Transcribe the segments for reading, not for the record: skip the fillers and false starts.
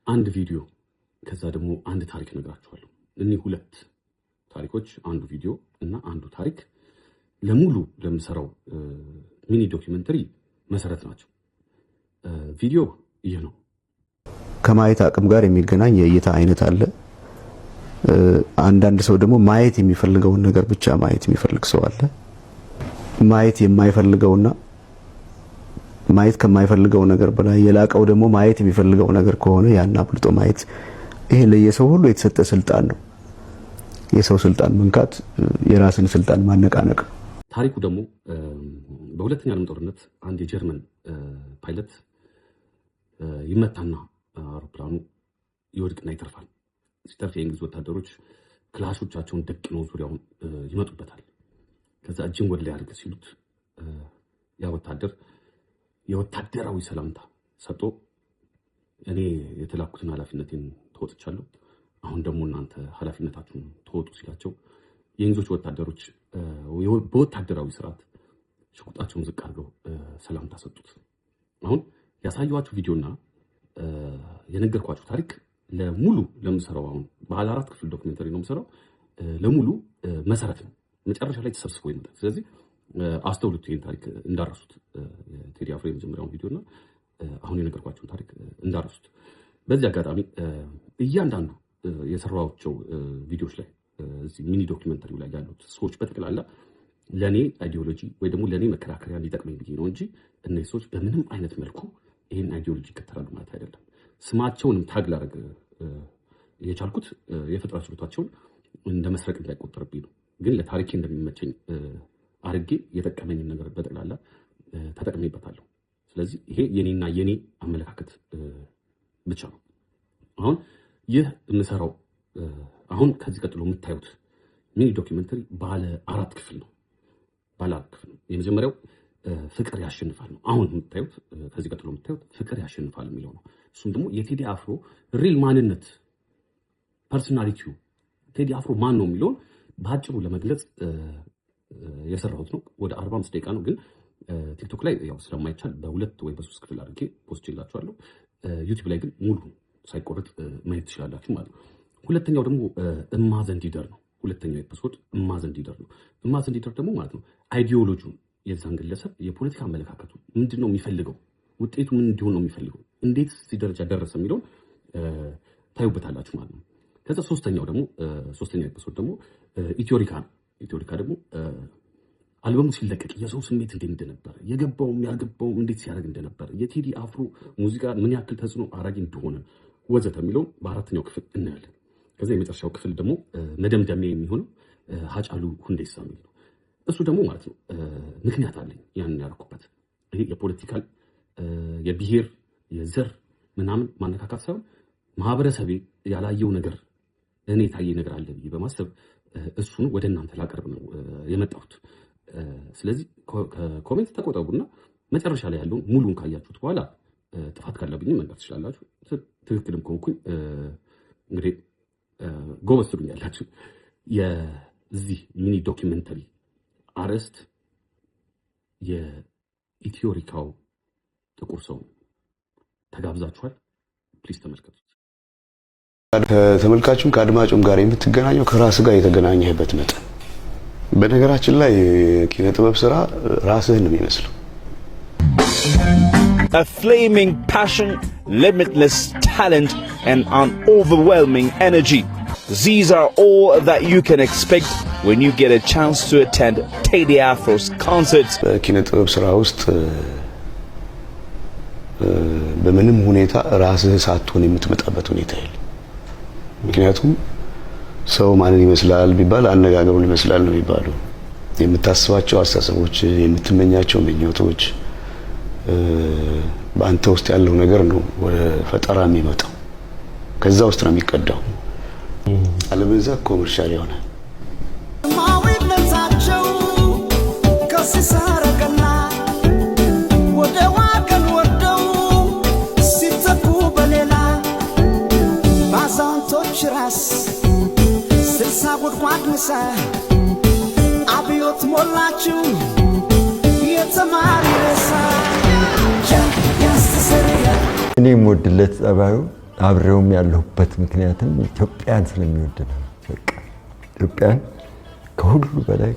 አንድ ቪዲዮ ከዛ ደግሞ አንድ ታሪክ ነግራችኋለሁ። እነዚህ ሁለት ታሪኮች አንዱ ቪዲዮ እና አንዱ ታሪክ ለሙሉ ለምሰራው ሚኒ ዶክመንተሪ መሰረት ናቸው። ቪዲዮ ይሄ ነው። ከማየት አቅም ጋር የሚገናኝ የእይታ አይነት አለ። አንዳንድ ሰው ደግሞ ማየት የሚፈልገውን ነገር ብቻ ማየት የሚፈልግ ሰው አለ። ማየት የማይፈልገውና ማየት ከማይፈልገው ነገር በላይ የላቀው ደግሞ ማየት የሚፈልገው ነገር ከሆነ ያን አብልጦ ማየት፣ ይሄ ለየሰው ሁሉ የተሰጠ ስልጣን ነው። የሰው ስልጣን መንካት የራስን ስልጣን ማነቃነቅ። ታሪኩ ደግሞ በሁለተኛው ዓለም ጦርነት አንድ የጀርመን ፓይለት ይመታና አውሮፕላኑ ይወድቅና ይተርፋል። ሲተርፍ የእንግሊዝ ወታደሮች ክላሾቻቸውን ደቅነው ዙሪያውን ይመጡበታል። ከዛ እጅን ወደ ላይ አድርገህ ሲሉት ያ ወታደር የወታደራዊ ሰላምታ ሰጥቶ እኔ የተላኩትን ኃላፊነቴን ተወጥቻለሁ፣ አሁን ደግሞ እናንተ ኃላፊነታችሁን ተወጡ ሲላቸው የእንግሊዞች ወታደሮች በወታደራዊ ስርዓት ሽጉጣቸውን ዝቅ አድርገው ሰላምታ ሰጡት። አሁን ያሳየኋችሁ ቪዲዮና የነገርኳችሁ ታሪክ ለሙሉ ለምሰራው አሁን ባለ 4 ክፍል ዶክመንተሪ ነው የምሰራው፣ ለሙሉ መሰረት ነው። መጨረሻ ላይ ተሰብስቦ ይመጣል። ስለዚህ አስተውሉት፣ ይሄን ታሪክ እንዳረሱት። ቴዲ አፍሮ የመጀመሪያውን ቪዲዮና አሁን የነገርኳችሁን ታሪክ እንዳረሱት። በዚህ አጋጣሚ እያንዳንዱ የሰራኋቸው ቪዲዮዎች ላይ እዚህ ሚኒ ዶክመንተሪው ላይ ያሉት ሰዎች በጠቅላላ ለኔ አይዲዮሎጂ ወይ ደግሞ ለኔ መከራከሪያ እንዲጠቅመኝ ብዬ ነው እንጂ እነዚህ ሰዎች በምንም አይነት መልኩ ይሄን አይዲዮሎጂ ይከተላሉ ማለት አይደለም። ስማቸውንም ታግ ላደርግ የቻልኩት የፈጠራ ችሎታቸውን እንደ መስረቅ እንዳይቆጠርብኝ ነው። ግን ለታሪኬ እንደሚመቸኝ አድርጌ የጠቀመኝን ነገር በጠቅላላ ተጠቅሜበታለሁ። ስለዚህ ይሄ የኔና የኔ አመለካከት ብቻ ነው። አሁን ይህ የምሰራው አሁን ከዚህ ቀጥሎ የምታዩት ሚኒ ዶክመንተሪ ባለ 4 ክፍል ነው። ባለ 4 ክፍል ነው። የመጀመሪያው ፍቅር ያሸንፋል ነው። አሁን የምታዩት ከዚህ ቀጥሎ የምታዩት ፍቅር ያሸንፋል የሚለው ነው። እሱም ደግሞ የቴዲ አፍሮ ሪል ማንነት ፐርሶናሊቲው ቴዲ አፍሮ ማን ነው የሚለውን በአጭሩ ለመግለጽ የሰራሁት ነው። ወደ 45 ደቂቃ ነው። ግን ቲክቶክ ላይ ያው ስለማይቻል በ2 ወይ በ3 ክፍል አድርጌ ፖስት ይላችኋለሁ። ዩቲዩብ ላይ ግን ሙሉ ሳይቆርጥ ማየት ትችላላችሁ ማለት ነው። ሁለተኛው ደግሞ እማዘንዲደር ነው። ሁለተኛው ኤፒሶድ እማዘንዲደር ነው። እማዘንዲደር ደግሞ ማለት ነው አይዲዮሎጂውን የዛን ግለሰብ የፖለቲካ አመለካከቱ ምንድነው የሚፈልገው፣ ውጤቱ ምን እንዲሆን ነው የሚፈልገው፣ እንዴት እዚህ ደረጃ ደረሰ የሚለውን ታዩበታላችሁ ማለት ነው። ከዛ ሶስተኛው ኤፒሶድ ደግሞ ኢትዮሪካ ነው። ኢትዮሪካ ደግሞ አልበሙ ሲለቀቅ የሰው ስሜት እንዴት እንደነበረ፣ የገባውም ያልገባውም እንዴት ሲያደርግ እንደነበረ፣ የቴዲ አፍሮ ሙዚቃ ምን ያክል ተጽዕኖ አራጊ እንደሆነ ወዘተ የሚለውን በአራተኛው ክፍል እናያለን። ከዛ የመጨረሻው ክፍል ደግሞ መደምደሚያ የሚሆነው ሃጫሉ ሁንዴሳ የሚል ነው። እሱ ደግሞ ማለት ነው ምክንያት አለኝ ያንን ያደረኩበት። ይሄ የፖለቲካል የብሔር የዘር ምናምን ማነካካት ሳይሆን ማህበረሰቤ ያላየው ነገር እኔ የታየ ነገር አለ ብዬ በማሰብ እሱን ወደ እናንተ ላቀርብ ነው የመጣሁት። ስለዚህ ከኮሜንት ተቆጠቡና መጨረሻ ላይ ያለውን ሙሉን ካያችሁት በኋላ ጥፋት ካለብኝ መንገር ትችላላችሁ። ትክክልም ከሆንኩኝ እንግዲህ ጎበዝ ትሉኛላችሁ። የዚህ ሚኒ ዶክመንተሪ አርዕስት የኢትዮሪካው ጥቁር ሰው ተጋብዛችኋል። ፕሊዝ ተመልከቱት። ከተመልካቹም ከአድማጩም ጋር የምትገናኘው ከራስ ጋር የተገናኘህበት መጠን። በነገራችን ላይ ኪነ ጥበብ ስራ ራስህን ነው የሚመስለው። A flaming passion, limitless talent, and an overwhelming energy. These are all that you can expect when you get a chance to attend Teddy Afro's concerts. በኪነ ጥበብ ስራ ውስጥ በምንም ሁኔታ ራስህ ሳትሆን የምትመጣበት ሁኔታ የለም። ምክንያቱም ሰው ማንን ይመስላል ቢባል አነጋገሩን ይመስላል ነው የሚባለው። የምታስባቸው አስተሳሰቦች፣ የምትመኛቸው ምኞቶች፣ በአንተ ውስጥ ያለው ነገር ነው ወደ ፈጠራ የሚመጣው። ከዛ ውስጥ ነው የሚቀዳው። አለበለዚያ ኮመርሻል ይሆናል። አብዮት ሞላችሁ የተማሪ ረሳ እኔ የምወድለት ጸባዩ አብሬውም ያለሁበት ምክንያትም ኢትዮጵያን ስለሚወድ ነው። በቃ ኢትዮጵያን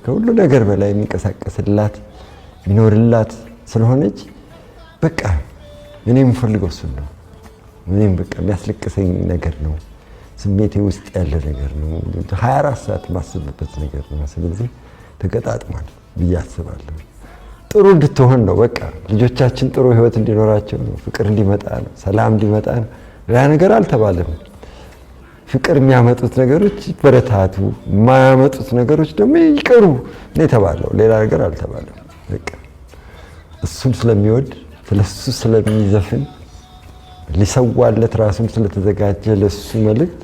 ከሁሉ ነገር በላይ የሚንቀሳቀስላት የሚኖርላት ስለሆነች በቃ እኔ የምፈልገው እሱን ነው። እኔም በቃ የሚያስለቅሰኝ ነገር ነው። ስሜቴ ውስጥ ያለ ነገር ነው። 24 ሰዓት ማስብበት ነገር ነው። ስለዚህ ተገጣጥሟል ብዬ አስባለሁ። ጥሩ እንድትሆን ነው። በቃ ልጆቻችን ጥሩ ህይወት እንዲኖራቸው ነው። ፍቅር እንዲመጣ ነው። ሰላም እንዲመጣ ነው። ያ ነገር አልተባለም። ፍቅር የሚያመጡት ነገሮች በረታቱ፣ የማያመጡት ነገሮች ደግሞ ይቀሩ ነው የተባለው። ሌላ ነገር አልተባለም። በቃ እሱን ስለሚወድ ስለሱ ስለሚዘፍን ሊሰዋለት ራሱን ስለተዘጋጀ ለሱ መልእክት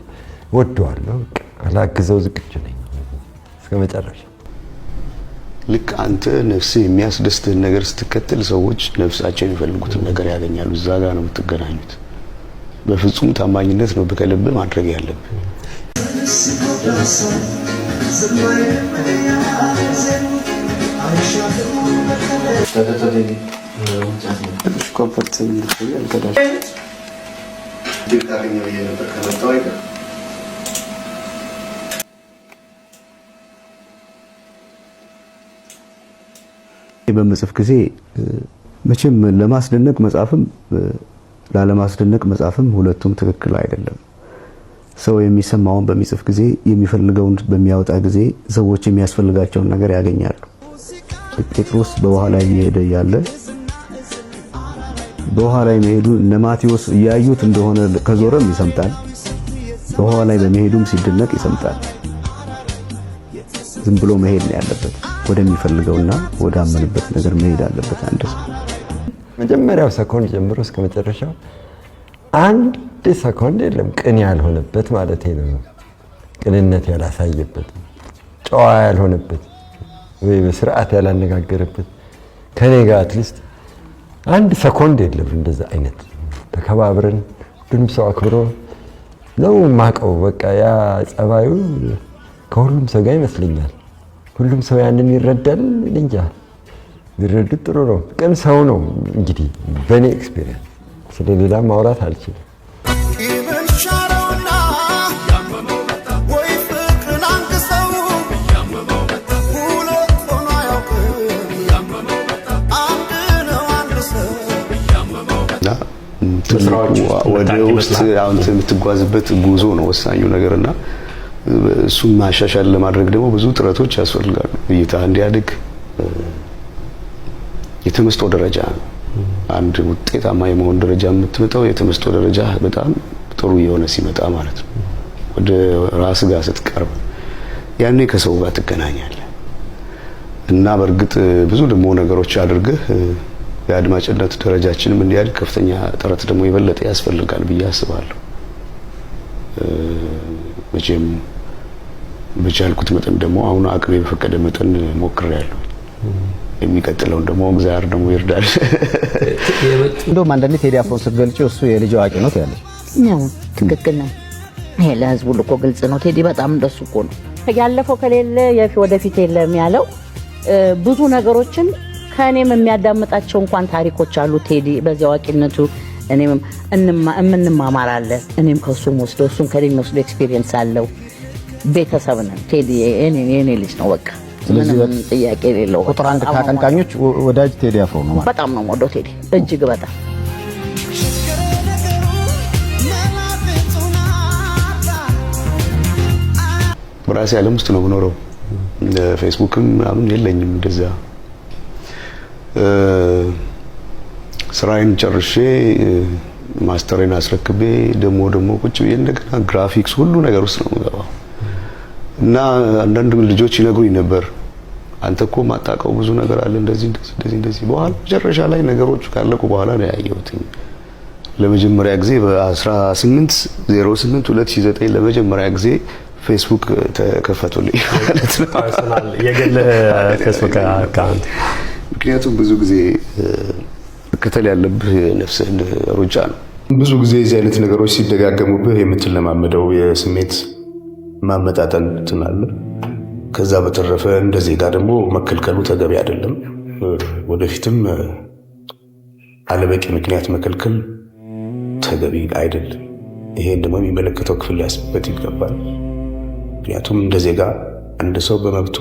ወደዋለሁ። በቃ አላግዘው ዝግጁ ነኝ እስከ መጨረሻ። ልክ አንተ ነፍስ የሚያስደስትህን ነገር ስትከተል ሰዎች ነፍሳቸው የሚፈልጉትን ነገር ያገኛሉ። እዛ ጋር ነው የምትገናኙት። በፍጹም ታማኝነት ነው በከልብ ማድረግ ያለብህ። በመጽሐፍ ጊዜ መቼም ለማስደነቅ መጽሐፍም ላለማስደነቅ መጽሐፍም ሁለቱም ትክክል አይደለም። ሰው የሚሰማውን በሚጽፍ ጊዜ የሚፈልገውን በሚያወጣ ጊዜ ሰዎች የሚያስፈልጋቸውን ነገር ያገኛሉ። ጴጥሮስ በውሃ ላይ እየሄደ ያለ በውሃ ላይ መሄዱ እነ ማቴዎስ እያዩት እንደሆነ ከዞረም ይሰምጣል። በውሃ ላይ በመሄዱም ሲደነቅ ይሰምጣል። ዝም ብሎ መሄድ ነው ያለበት። ወደሚፈልገውና ወዳመንበት ነገር መሄድ አለበት። አንድ ሰው መጀመሪያው ሰኮንድ ጀምሮ እስከ መጨረሻው አንድ ሰኮንድ የለም ቅን ያልሆነበት ማለት ነው። ቅንነት ያላሳየበት፣ ጨዋ ያልሆነበት ወይ በስርዓት ያላነጋገረበት ከኔ ጋር አትሊስት አንድ ሰኮንድ የለም። እንደዛ አይነት ተከባብረን ሁሉም ሰው አክብሮ ነው ማቀው። በቃ ያ ጸባዩ ከሁሉም ሰው ጋር ይመስለኛል። ሁሉም ሰው ያንን ይረዳል። እንጃ ቢረዱት ጥሩ ነው። ቅን ሰው ነው እንግዲህ በኔ ኤክስፒሪየንስ፣ ስለሌላ ማውራት አልችልም። ወደ ውስጥ አንተ የምትጓዝበት ጉዞ ነው ወሳኙ ነገርና እሱን ማሻሻል ለማድረግ ደግሞ ብዙ ጥረቶች ያስፈልጋሉ። እይታ እንዲያድግ የተመስጦ ደረጃ አንድ ውጤታማ የመሆን ደረጃ የምትመጣው የተመስጦ ደረጃ በጣም ጥሩ የሆነ ሲመጣ ማለት ነው። ወደ ራስ ጋር ስትቀርብ ያኔ ከሰው ጋር ትገናኛለህ እና በእርግጥ ብዙ ደግሞ ነገሮች አድርገህ የአድማጭነት ደረጃችንም እንዲያድግ ከፍተኛ ጥረት ደግሞ የበለጠ ያስፈልጋል ብዬ አስባለሁ። መቼም በቻልኩት መጠን ደግሞ አሁን አቅሜ በፈቀደ መጠን ሞክሬያለሁ። የሚቀጥለውን ደግሞ እግዚአብሔር ደግሞ ይርዳል። እንደውም አንዳንዴ ቴዲ አፍሮን ስትገልጪው እሱ የልጅ አዋቂ ነው ትያለሽ። ነው ትክክል ነው። ይሄ ለህዝቡ እኮ ግልጽ ነው። ቴዲ በጣም እንደሱ እኮ ነው። ያለፈው ከሌለ ወደፊት የለም ያለው ብዙ ነገሮችን ከኔም የሚያዳምጣቸው እንኳን ታሪኮች አሉ። ቴዲ በዚህ አዋቂነቱ እኔም እንማማራለን። እኔም ከሱም ወስዶ እሱም ከኔም ወስዶ ኤክስፒሪየንስ አለው። ቤተሰብ ነን። ቴዲ የኔ ልጅ ነው በቃ። ስለዚህ ጥያቄ የሌለው ቁጥር አንድ ከአቀንቃኞች ወዳጅ ቴዲ አፍሮ ነው። በጣም ነው የምወደው ቴዲ እጅግ በጣም። በራሴ ዓለም ውስጥ ነው የምኖረው። ፌስቡክም ምናምን የለኝም እንደዛ። ስራዬን ጨርሼ ማስተሬን አስረክቤ ደግሞ ቁጭ ብዬ እንደገና ግራፊክስ ሁሉ ነገር ውስጥ ነው የምገባው እና አንዳንድ ልጆች ይነግሩኝ ነበር አንተ እኮ ማጣቀው ብዙ ነገር አለ እንደዚህ። በኋላ መጨረሻ ላይ ነገሮቹ ካለቁ በኋላ ነው ያየሁት። ለመጀመሪያ ጊዜ በ18/08/2009 ለመጀመሪያ ጊዜ ፌስቡክ ተከፈቱልኝ ማለት ነው። ፐርሰናል የግል ፌስቡክ አካውንት። ምክንያቱም ብዙ ጊዜ መከተል ያለብህ ነፍስህን ሩጫ ነው። ብዙ ጊዜ እዚህ አይነት ነገሮች ሲደጋገሙብህ የምትለማመደው የስሜት ማመጣጠን ትናለህ። ከዛ በተረፈ እንደ ዜጋ ደግሞ መከልከሉ ተገቢ አይደለም። ወደፊትም አለበቂ ምክንያት መከልከል ተገቢ አይደለም። ይሄን ደግሞ የሚመለከተው ክፍል ሊያስብበት ይገባል። ምክንያቱም እንደ ዜጋ አንድ ሰው በመብቱ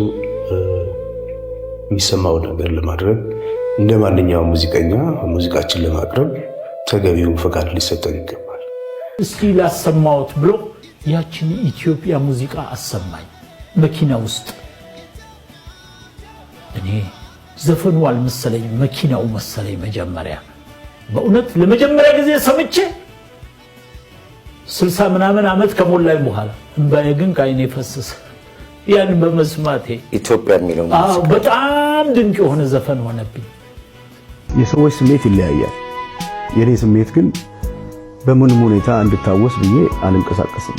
የሚሰማው ነገር ለማድረግ እንደ ማንኛውም ሙዚቀኛ ሙዚቃችን ለማቅረብ ተገቢው ፈቃድ ሊሰጠን ይገባል። እስኪ ላሰማዎት ብሎ ያችን ኢትዮጵያ ሙዚቃ አሰማኝ መኪና ውስጥ። እኔ ዘፈኑ አልመሰለኝ መኪናው መሰለኝ መጀመሪያ። በእውነት ለመጀመሪያ ጊዜ ሰምቼ 60 ምናምን ዓመት ከሞላኝ በኋላ እንባዬ ግን ከዓይኔ ፈሰሰ ያን በመስማቴ። ኢትዮጵያ የሚለው በጣም ድንቅ የሆነ ዘፈን ሆነብኝ። የሰዎች ስሜት ይለያያል። የኔ ስሜት ግን በምንም ሁኔታ እንድታወስ ብዬ አልንቀሳቀስም።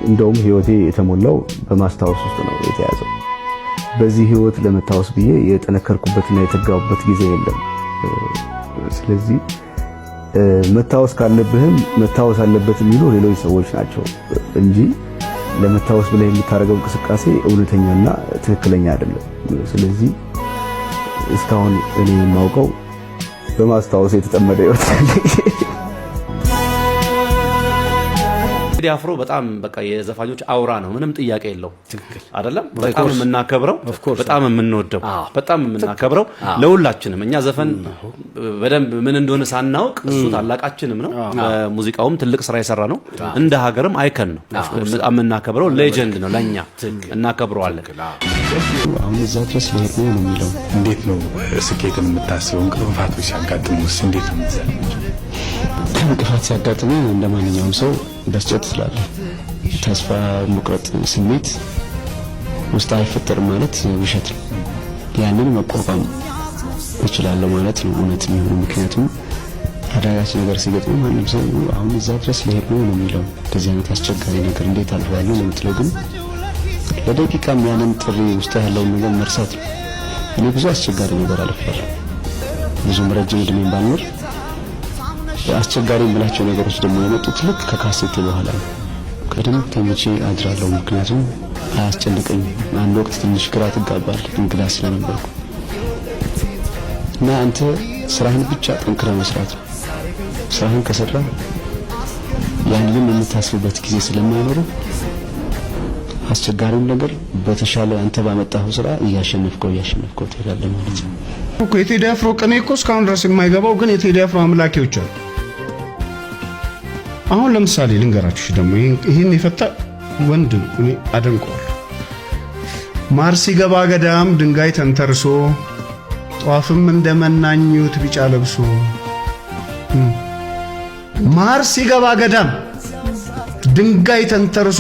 እንደውም ህይወቴ የተሞላው በማስታወስ ውስጥ ነው የተያዘው። በዚህ ህይወት ለመታወስ ብዬ የጠነከርኩበትና የተጋውበት ጊዜ የለም። ስለዚህ መታወስ ካለብህም መታወስ አለበት የሚሉ ሌሎች ሰዎች ናቸው እንጂ ለመታወስ ብለህ የምታደርገው እንቅስቃሴ እውነተኛና ትክክለኛ አይደለም። ስለዚህ እስካሁን እኔ የማውቀው በማስታወስ የተጠመደ ህይወት ቴዲ አፍሮ በጣም በቃ የዘፋኞች አውራ ነው፣ ምንም ጥያቄ የለው አይደለም። በጣም የምናከብረው በጣም የምንወደው በጣም የምናከብረው ለሁላችንም እኛ ዘፈን በደንብ ምን እንደሆነ ሳናውቅ እሱ ታላቃችንም ነው፣ ሙዚቃውም ትልቅ ስራ የሰራ ነው፣ እንደ ሀገርም አይከን ነው። በጣም የምናከብረው ሌጀንድ ነው፣ ለኛ እናከብረዋለን። አሁን እዛ ድረስ ልሄድ ነው የሚለው እንዴት ነው ስኬትን የምታስበው? እንቅፋቶች ሲያጋጥሙስ እንዴት ነው የምትዘልቀው? እንቅፋት ሲያጋጥም እንደማንኛውም ሰው በስጨት ስላለ ተስፋ መቁረጥ ስሜት ውስጥ አይፈጠርም ማለት ውሸት ነው። ያንን መቋቋም እችላለሁ ማለት ነው እውነት የሚሆነው። ምክንያቱም አዳጋች ነገር ሲገጥም ማንም ሰው አሁን እዛ ድረስ ልሄድ ነው የሚለው እንደዚህ አይነት አስቸጋሪ ነገር እንዴት አልፈዋለሁ ነው የምትለው። ግን ለደቂቃም ያንን ጥሪ ውስጥ ያለውን ነገር መርሳት ነው። እኔ ብዙ አስቸጋሪ ነገር አልፌያለሁ። ብዙም ረጅም ዕድሜ ባልኖር አስቸጋሪ የምላቸው ነገሮች ደግሞ የመጡት ልክ ከካሴት በኋላ ነው። ከደም ተመቼ አድራለሁ። ምክንያቱም አያስጨንቀኝ። አንድ ወቅት ትንሽ ግራ ትጋባል እንግዳ ስለነበርኩ እና አንተ ስራህን ብቻ ጠንክረህ መስራት ነው። ስራህን ከሰራ ያንን የምታስብበት ጊዜ ስለማይኖር አስቸጋሪውን ነገር በተሻለ አንተ ባመጣኸው ስራ እያሸነፍከው ትሄዳለህ ማለት ነው። የቴዲ አፍሮ ቅኔ እኮ እስካሁን ድረስ የማይገባው ግን የቴዲ አፍሮ አምላኪዎች አሉ። አሁን ለምሳሌ ልንገራችሁ ደግሞ ይሄን የፈታ ወንድ እኔ አደንቀዋለሁ። ማር ሲገባ ገዳም ድንጋይ ተንተርሶ ጧፍም እንደመናኙት ቢጫ ለብሶ። ማር ሲገባ ገዳም ድንጋይ ተንተርሶ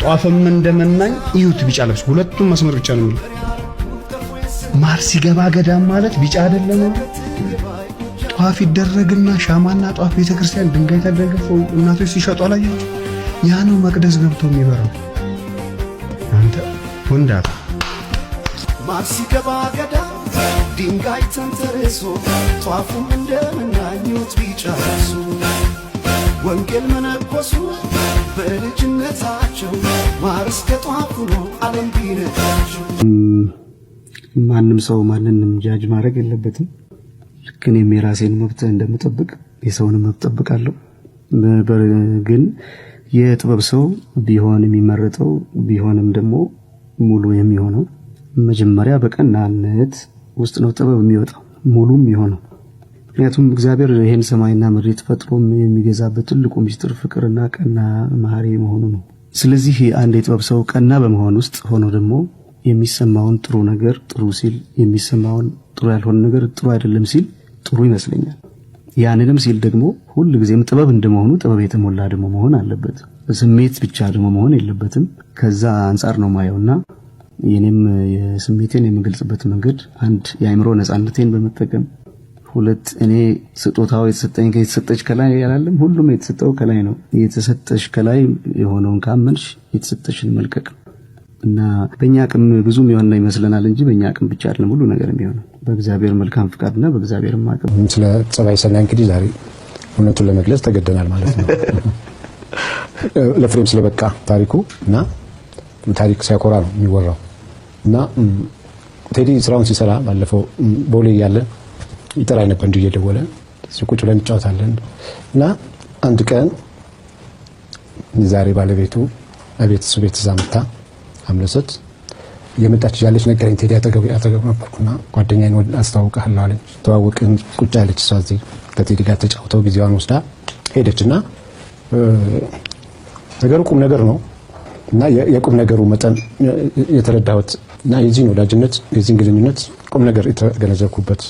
ጧፍም እንደመናኝ እዩት ቢጫ ለብሶ። ሁለቱም መስመር ብቻ ነው የሚለው። ማር ሲገባ ገዳም ማለት ቢጫ አይደለም። ጧፍ ይደረግና ሻማና ጧፍ ቤተክርስቲያን ድንጋይ ተደገፈው እናቶች ሲሸጡ አላያችሁ? ያ ነው መቅደስ ገብቶ የሚበራው። አንተ ወንዳታ ማር ሲገባ ገዳም ድንጋይ ተንተርሶ ጧፉም እንደመናኙት ቢጫ ለብሶ ወንጌል መነኮሱ በልጅነታቸው ማር እስከ ጧፉ ነው ዓለም ቢነካቸው። ማንም ሰው ማንንም ጃጅ ማድረግ የለበትም። ልክ እኔም የራሴን መብት እንደምጠብቅ የሰውንም መብት ጠብቃለሁ። ግን የጥበብ ሰው ቢሆን የሚመረጠው ቢሆንም ደግሞ ሙሉ የሚሆነው መጀመሪያ በቀናነት ውስጥ ነው ጥበብ የሚወጣው ሙሉም የሚሆነው። ምክንያቱም እግዚአብሔር ይሄን ሰማይና መሬት ፈጥሮ የሚገዛበት ትልቁ ምስጢር ፍቅርና ቀና መሐሪ መሆኑ ነው። ስለዚህ አንድ የጥበብ ሰው ቀና በመሆን ውስጥ ሆኖ ደግሞ የሚሰማውን ጥሩ ነገር ጥሩ ሲል የሚሰማውን ጥሩ ያልሆነ ነገር ጥሩ አይደለም ሲል ጥሩ ይመስለኛል። ያንንም ሲል ደግሞ ሁሉ ጊዜም ጥበብ እንደመሆኑ ጥበብ የተሞላ ደግሞ መሆን አለበት። ስሜት ብቻ ደግሞ መሆን የለበትም። ከዛ አንፃር ነው ማየውና የኔም የስሜቴን የምገልጽበት መንገድ አንድ የአእምሮ ነፃነቴን በመጠቀም ሁለት እኔ ስጦታው የተሰጠች ከላይ ያላለም ሁሉም የተሰጠው ከላይ ነው። የተሰጠሽ ከላይ የሆነውን ካመንሽ የተሰጠሽን መልቀቅ እና በእኛ አቅም ብዙም ይሆንና ይመስለናል እንጂ በእኛ አቅም ብቻ አይደለም ሁሉ ነገር የሚሆነው በእግዚአብሔር መልካም ፍቃድና በእግዚአብሔር አቅም። ስለ ጸባይ ሰናይ እንግዲህ ዛሬ እውነቱን ለመግለጽ ተገደናል ማለት ነው። ለፍሬም ስለበቃ ታሪኩ እና ታሪክ ሲያኮራ ነው የሚወራው እና ቴዲ ስራውን ሲሰራ ባለፈው ቦሌ ያለ ይጠራኝ ነበር እንዲህ እየደወለ ቁጭ ብለን እንጫወታለን እና አንድ ቀን ዛሬ ባለቤቱ እሱ ቤት ዛምታ አምለሰት የመጣች ያለች ነገረኝ። ቴዲ አጠገብ ነበርኩና ጓደኛዬን አስተዋውቅሃለሁ አለኝ። ተዋወቅን። ቁጭ ያለች እሷ እዚህ ከቴዲ ጋር ተጫውተው ጊዜዋን ወስዳ ሄደችና ነገሩ ቁም ነገር ነው እና የቁም ነገሩ መጠን የተረዳሁት እና የዚህን ወዳጅነት የዚህን ግንኙነት ቁም ነገር የተገነዘብኩበት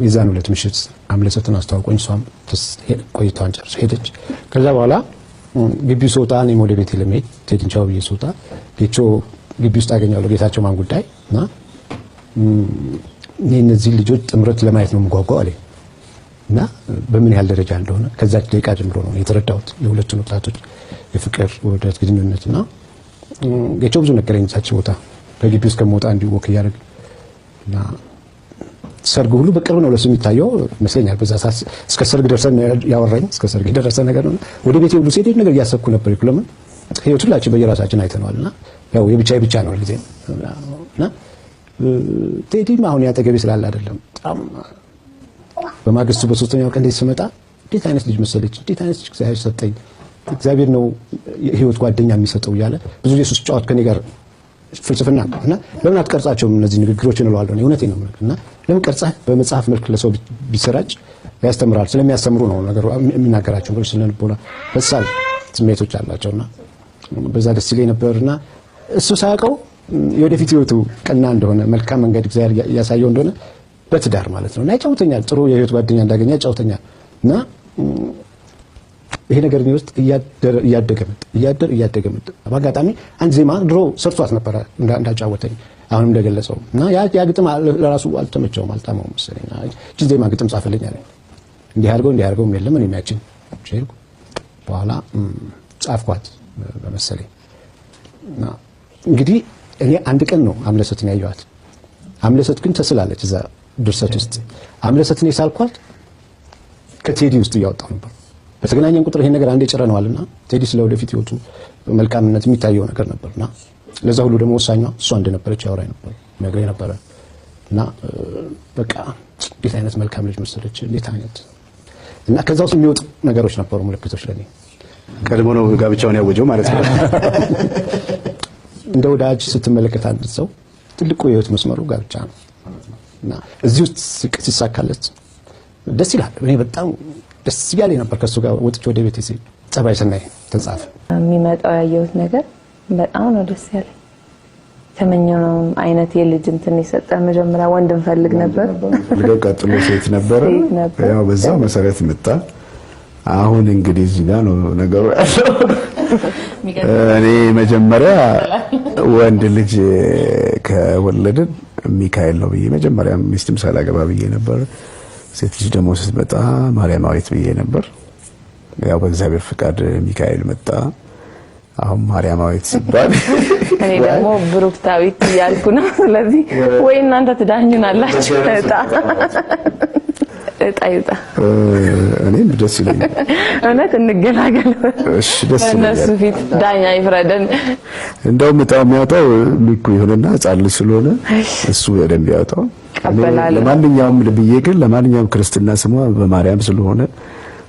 የዛን ዕለት ምሽት አምለሰትን አስተዋውቆኝ እሷም ቆይታዋን ጨርሳ ሄደች። ከዛ በኋላ ግቢው ስወጣ እኔም ወደ ቤቴ ለመሄድ ቴዲን ቻው ብዬ ስወጣ ጌቾ ግቢ ውስጥ አገኘዋለሁ። ጌታቸው ማን ጉዳይ እና እነዚህ ልጆች ጥምረት ለማየት ነው የምጓጓው አለኝ እና በምን ያህል ደረጃ እንደሆነ ከዛች ደቂቃ ጀምሮ ነው የተረዳሁት የሁለቱን ወጣቶች የፍቅር ወዳጅ ግንኙነትና ጌቾ ብዙ ነገረኝ። እዛች ቦታ ከግቢ ውስጥ ከመውጣ እንዲሁ ወክ እያደረግን እና ሰርግ ሁሉ በቅርብ ነው ለሱ የሚታየው ይመስለኛል። በዛ ሰዓት እስከ ሰርግ ደርሰን ያወራኝ እስከ ሰርግ የደረሰ ነገር ነው። ወደ ቤቴ ሁሉ ሲሄድ ነገር እያሰብኩ ነበር። ለምን ህይወት ሁላችን በየራሳችን አይተነዋልና ያው የብቻዬ ብቻ ነው ለዚህ እና ቴዲም አሁን ያጠገቤ ስላለ አይደለም። በጣም በማግስቱ በሶስተኛው ቀን እንዴት ስመጣ እንዴት አይነት ልጅ መሰለች፣ እንዴት አይነት ልጅ እግዚአብሔር ሰጠኝ፣ እግዚአብሔር ነው የህይወት ጓደኛ የሚሰጠው እያለ ብዙ ጊዜ ሱስ ጫወት ከኔ ጋር ፍልስፍና እና ለምን አትቀርጻቸውም እነዚህ ንግግሮችን እለዋለሁ። እውነቴን ነው እና ለምን ቀርጸህ በመጽሐፍ መልክ ለሰው ቢሰራጭ ያስተምራል። ስለሚያስተምሩ ነው ነገሩ የሚናገራቸው ነገሮች ስለነበረ በሳል ስሜቶች አላቸውና በዛ ደስ ይለኝ ነበርና እሱ ሳያውቀው የወደፊት ህይወቱ ቀና እንደሆነ መልካም መንገድ እግዚአብሔር ያሳየው እንደሆነ በትዳር ማለት ነውና ያጫውተኛል። ጥሩ የህይወት ጓደኛ እንዳገኘ ያጫውተኛል እና ይሄ ነገር ነው ውስጥ እያደገ መጣ። በአጋጣሚ አንድ ዜማ ድሮ ሰርቷት ነበር እንዳጫወተኝ አሁንም እንደገለጸው እና ያ ግጥም ለራሱ አልተመቸውም አልጣመውም መሰለኝ። እቺ ዜማ ግጥም ጻፈልኝ አለኝ። እንዲህ አድርገው የለም እኔ የሚያችን ቼልኩ በኋላ ጻፍኳት በመሰለኝ እና እንግዲህ እኔ አንድ ቀን ነው አምለሰትን ያየኋት። አምለሰት ግን ተስላለች እዛ ድርሰት ውስጥ። አምለሰትን የሳልኳት ከቴዲ ውስጥ እያወጣው ነበር። በተገናኘን ቁጥር ይሄን ነገር አንዴ ጭረነዋልና ቴዲ ስለ ወደፊት ህይወቱ መልካምነት የሚታየው ነገር ነበርና ለዛ ሁሉ ደግሞ ወሳኟ እሷ እንደነበረች ያወራኝ ነበር ነግሬ ነበረ እና በቃ እንዴት አይነት መልካም ልጅ መሰለች እንዴት አይነት እና ከዛ ውስጥ የሚወጡ ነገሮች ነበሩ ምልክቶች ለኔ። ቀድሞ ነው ጋብቻውን ያወጀው ማለት ነው። እንደ ወዳጅ ስትመለከት አንድ ሰው ትልቁ የህይወት መስመሩ ጋብቻ ነው እና እዚህ ውስጥ ሲሳካለት ደስ ይላል። እኔ በጣም ደስ ያለኝ ነበር ከሱ ጋር ወጥቼ ወደ ቤቴ ሲል ጸባይ ሰናይ ተጻፈ። የሚመጣው ያየሁት ነገር በጣም ነው ደስ ያለኝ። ተመኘነው አይነት የልጅ እንትን የሰጠ መጀመሪያ ወንድ እንፈልግ ነበር፣ ቀጥሎ ሴት ነበር። ያው በዛው መሰረት መጣ። አሁን እንግዲህ እዚህ ጋር ነው ነገሩ ያለው። እኔ መጀመሪያ ወንድ ልጅ ከወለድን ሚካኤል ነው ብዬ መጀመሪያ ሚስትም ሳላገባ ብዬ ነበር። ሴት ልጅ ደግሞ ስትመጣ ማርያማዊት ብዬ ነበር። ያው በእግዚአብሔር ፍቃድ ሚካኤል መጣ። አሁን ማርያማዊት ሲባል እኔ ደግሞ ብሩክታዊት ያልኩ ነው። ስለዚህ ወይ እናንተ ትዳኙናላችሁ እጣ እኔም ደስ ይለኛል። እውነት እንገላገል። እሺ ደስ ይለኛል። እነሱ ፊት ዳኛ ይፍረደን። እንደውም እጣው የሚያወጣው ሚኩ ይሁንና ጻል ስለሆነ እሱ በደንብ ያወጣው። ለማንኛውም ልብዬ ግን ለማንኛውም ክርስትና ስሟ በማርያም ስለሆነ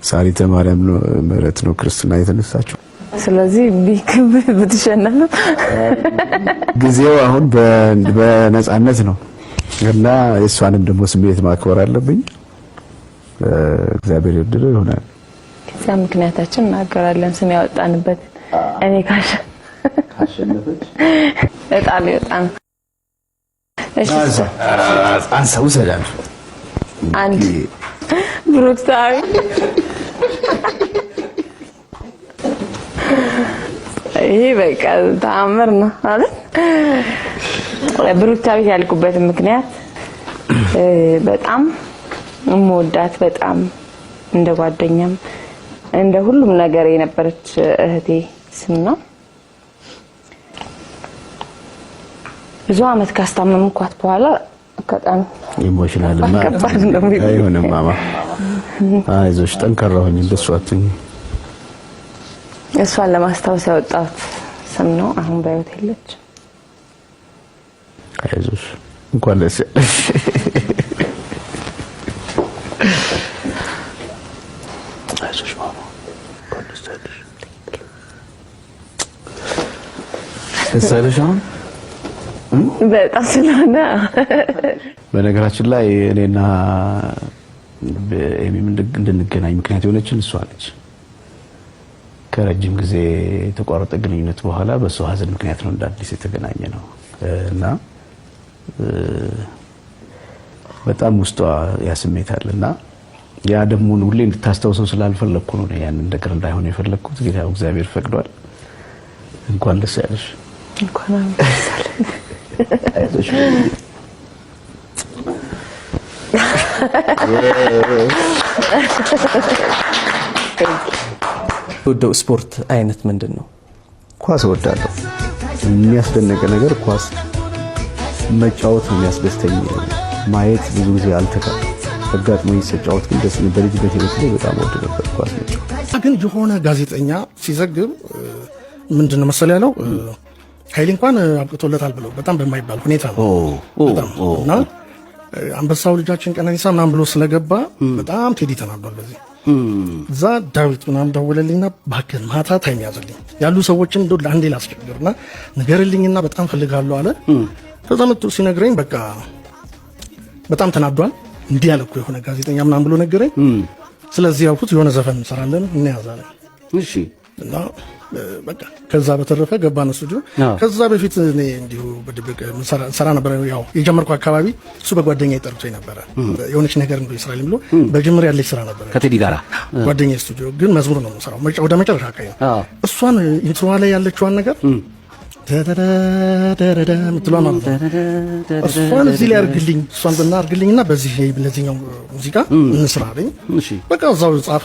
ሳሪተ ማርያም ነው ምሕረት ነው ክርስትና የተነሳችው። ስለዚህ ቢክብ ብትሸነፍ ጊዜው አሁን በነጻነት ነው እና የሷንም ደግሞ ስሜት ማክበር አለብኝ። እግዚአብሔር ይወደደው ይሆናል። ከዛ ምክንያታችን እናገራለን ስም ያወጣንበት እኔ ካሸነፈች እጣል ይወጣን። እሺ አንሳው ሰላም አንድ ብሩክታዊ ይሄ በቃ ተአምር ነው አይደል? ብሩክታዊ ያልኩበት ምክንያት በጣም እምወዳት በጣም እንደ ጓደኛም እንደ ሁሉም ነገር የነበረች እህቴ ስም ነው። ብዙ አመት ካስታመምኳት በኋላ አጋጣሚ ኢሞሽናል አይሆንም ማማ አይዞሽ ጠንካራ ሆኚ እንደሱ አትሁኚ። እሷን ለማስታወስ ያወጣሁት ስም ነው። አሁን በህይወት የለች። አይዞሽ እንኳን ደስ ያለሽ። አይዞሽ ማማ እሰለሻው በጣም ስለሆነ በነገራችን ላይ እኔና በኤሚም እንድንገናኝ ምክንያት የሆነችን እሷ ነች። ከረጅም ጊዜ የተቋረጠ ግንኙነት በኋላ በሷ ሀዘን ምክንያት ነው እንዳዲስ የተገናኘ ነው እና በጣም ውስጧ ያስሜታልና ያ ደግሞ ሁሌ እንድታስተውሰው ስላልፈለኩ ነው ያን ነገር እንዳይሆን የፈለኩት። ጌታው እግዚአብሔር ፈቅዷል። እንኳን ደስ ያለሽ። እንኳን ደስ ያለሽ። ወደው ስፖርት አይነት ምንድነው? ኳስ ወዳለሁ። የሚያስደነቀ ነገር ኳስ መጫወት ነው የሚያስደስተኝ። ማየት ብዙ ጊዜ አልተካም። አጋጥሞኝ ሲጫወት ግን ደስ የሚል በልጅነት ላይ በጣም ወድ ነበር ኳስ መጫወት። ግን የሆነ ጋዜጠኛ ሲዘግብ ምንድነው መሰለ ያለው ኃይሌ እንኳን አብቅቶለታል ብለው በጣም በማይባል ሁኔታ ነው እና አንበሳው ልጃችን ቀነኒሳ ምናምን ብሎ ስለገባ በጣም ቴዲ ተናዷል በዚህ እዛ ዳዊት ምናምን ደወለልኝና ባክን ማታ ታይም ያዘልኝ ያሉ ሰዎችን እንደው ለአንዴ ላስቸግርና ንገርልኝና በጣም ፈልጋለሁ አለ። ከዛ መጥቶ ሲነግረኝ በቃ በጣም ተናዷል። እንዲህ ያለ እኮ የሆነ ጋዜጠኛ ምናምን ብሎ ነገረኝ። ስለዚህ ያልኩት የሆነ ዘፈን እንሰራለን እንያዛለን። እሺ እና በቃ ከዛ በተረፈ ገባን ስቱዲዮ። ከዛ በፊት እኔ እንዲሁ በድብቅ ሰራ ነበር። ያው የጀመርኩ አካባቢ እሱ በጓደኛዬ ጠርቶኝ ነበር የሆነች ነገር እንደው ይስራልኝ ብሎ በጅምር ያለች ስራ ነበር ከቴዲ ጋራ ጓደኛዬ ስቱዲዮ። ግን መዝሙር ነው የምሰራው ወደ መጨረሻ አካባቢ ነው። እሷን ኢንትሮዋ ላይ ያለችዋን ነገር ተደረደ ምትሏ ማለት ነው። እሷን እዚህ ላይ አርግልኝ እሷን በና አርግልኝና በዚህ ለዚህኛው ሙዚቃ እንስራልኝ። በቃ እዛው ጻፈ